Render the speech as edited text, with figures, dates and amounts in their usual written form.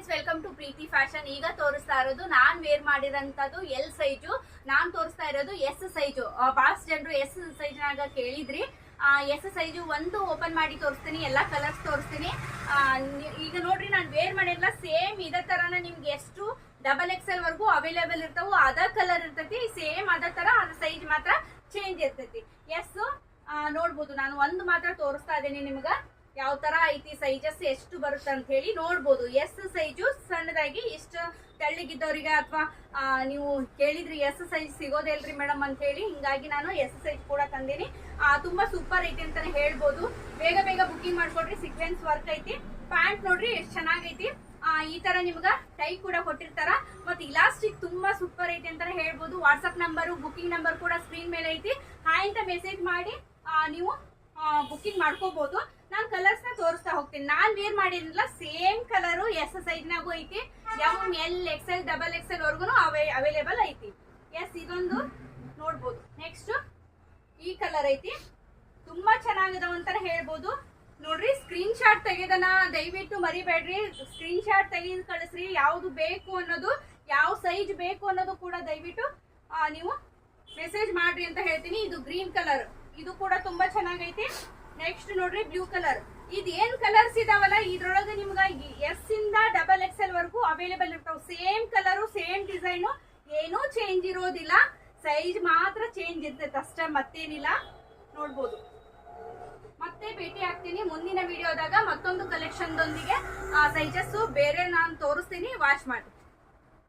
Friends, welcome to Preethi fashion. ಈಗ ತೋರಿಸ್ತಾ ಇರೋದು ನಾನ್ ವೇರ್ ಮಾಡಿರೋಂಥದ್ದು ಎಲ್ ಸೈಜು. ನಾನ್ ತೋರಿಸ್ತಾ ಇರೋದು ಎಸ್ ಸೈಜು. ಬಹಳಷ್ಟು ಜನರು ಎಸ್ ಸೈಜ್ ನಾಗ ಕೇಳಿದ್ರಿ. ಎಸ್ ಸೈಜು ಒಂದು ಓಪನ್ ಮಾಡಿ ತೋರಿಸ್ತೀನಿ, ಎಲ್ಲಾ ಕಲರ್ಸ್ ತೋರಿಸ್ತೀನಿ. ಈಗ ನೋಡ್ರಿ, ನಾನು ವೇರ್ ಮಾಡಿರಲ್ಲ, ಸೇಮ್ ಇದೇ ತರನ ನಿಮ್ಗೆ ಎಷ್ಟು ಡಬಲ್ ಎಕ್ಸೆಲ್ ವರ್ಗೂ ಅವೈಲೇಬಲ್ ಇರ್ತಾವು. ಅದ ಕಲರ್ ಇರ್ತೈತಿ, ಸೇಮ್ ಅದ ತರ, ಅದ್ರ ಸೈಜ್ ಮಾತ್ರ ಚೇಂಜ್ ಇರ್ತೈತಿ. ಎಸ್ ನೋಡ್ಬೋದು, ನಾನು ಒಂದು ಮಾತ್ರ ತೋರಿಸ್ತಾ ಇದ್ದೀನಿ ನಿಮ್ಗ ಯಾವ ತರ ಐತಿ, ಸೈಜಸ್ ಎಷ್ಟು ಬರುತ್ತೆ ಅಂತ ಹೇಳಿ ನೋಡ್ಬೋದು. ಎಸ್ ಸೈಜು ಸಣ್ಣದಾಗಿ ಇಷ್ಟು ತೆಳ್ಳಗಿದ್ದವರಿಗೆ ಅಥವಾ ನೀವು ಕೇಳಿದ್ರಿ ಎಸ್ ಸೈಜ್ ಸಿಗೋದಿಲ್ರಿ ಮೇಡಮ್ ಅಂತ ಹೇಳಿ, ಹಿಂಗಾಗಿ ನಾನು ಎಸ್ ಸೈಜ್ ಕೂಡ ತಂದೀನಿ. ತುಂಬಾ ಸೂಪರ್ ಐತಿ ಅಂತಾನೆ ಹೇಳ್ಬೋದು. ಬೇಗ ಬೇಗ ಬುಕಿಂಗ್ ಮಾಡ್ಕೊಡ್ರಿ. ಸೀಕ್ವೆನ್ಸ್ ವರ್ಕ್ ಐತಿ. ಪ್ಯಾಂಟ್ ನೋಡ್ರಿ ಎಷ್ಟು ಚೆನ್ನಾಗೈತಿ. ಈ ತರ ನಿಮ್ಗ ಟೈ ಕೂಡ ಕೊಟ್ಟಿರ್ತಾರ. ಮತ್ತೆ ಇಲಾಸ್ಟಿಕ್ ತುಂಬಾ ಸೂಪರ್ ಐತಿ ಅಂತಾನೆ ಹೇಳ್ಬೋದು. ವಾಟ್ಸ್ಆಪ್ ನಂಬರ್, ಬುಕಿಂಗ್ ನಂಬರ್ ಕೂಡ ಸ್ಕ್ರೀನ್ ಮೇಲೆ ಐತಿ. ಹಾಯ್ ಅಂತ ಮೆಸೇಜ್ ಮಾಡಿ ನೀವು ಬುಕಿಂಗ್ ಮಾಡ್ಕೋಬಹುದು. ನಾನು ಕಲರ್ಸ್ ನ ತೋರಿಸ್ತಾ ಹೋಗ್ತೀನಿ. ನಾನ್ ವೇರ್ ಮಾಡಿದ್ರಲ್ಲ, ಸೇಮ್ ಕಲರ್ ಎಸ್ ಸೈಜ್ ನಾಗೂ ಐತಿ. M, L, XL, double XL ವರ್ಗು ಅವೈಲೇಬಲ್ ಐತಿ. ಎಸ್, ಇದೊಂದು ನೋಡ್ಬೋದು. ನೆಕ್ಸ್ಟ್ ಈ ಕಲರ್ ಐತಿ, ತುಂಬಾ ಚೆನ್ನಾಗದವ ಅಂತಾನೆ ಹೇಳ್ಬೋದು. ನೋಡ್ರಿ, ಸ್ಕ್ರೀನ್ ಶಾಟ್ ತೆಗೆದನ ದಯವಿಟ್ಟು ಮರಿಬೇಡ್ರಿ. ಸ್ಕ್ರೀನ್ ಶಾಟ್ ತೆಗೆದು ಕಳಿಸ್ರಿ. ಯಾವ್ದು ಬೇಕು ಅನ್ನೋದು, ಯಾವ ಸೈಜ್ ಬೇಕು ಅನ್ನೋದು ಕೂಡ ದಯವಿಟ್ಟು ನೀವು ಮೆಸೇಜ್ ಮಾಡ್ರಿ ಅಂತ ಹೇಳ್ತೀನಿ. ಇದು ಗ್ರೀನ್ ಕಲರ್, ಇದು ಕೂಡ ತುಂಬಾ ಚೆನ್ನಾಗೈತಿ. ನೆಕ್ಸ್ಟ್ ನೋಡ್ರಿ, ಬ್ಲೂ ಕಲರ್. ಇದೇನ್ ಕಲರ್ಸ್ ಇದಾವಲ್ಲ, ಇದ್ರೊಳಗೆ ನಿಮ್ಗ ಎಸ್ ಇಂದ ಡಬಲ್ ಎಕ್ಸೆಲ್ ವರ್ಗು ಅವೈಲೇಬಲ್ ಇರ್ತಾವ. ಸೇಮ್ ಕಲರು, ಸೇಮ್ ಡಿಸೈನು, ಏನೂ ಚೇಂಜ್ ಇರೋದಿಲ್ಲ. ಸೈಜ್ ಮಾತ್ರ ಚೇಂಜ್ ಇರ್ತೈತೆ ಅಷ್ಟೇ, ಮತ್ತೇನಿಲ್ಲ. ನೋಡ್ಬೋದು. ಮತ್ತೆ ಭೇಟಿ ಆಗ್ತೀನಿ ಮುಂದಿನ ವಿಡಿಯೋದಾಗ ಮತ್ತೊಂದು ಕಲೆಕ್ಷನ್ ದೊಂದಿಗೆ. ಸೈಜಸ್ ಬೇರೆ ನಾನು ತೋರಿಸ್ತೀನಿ, ವಾಚ್ ಮಾಡಿ.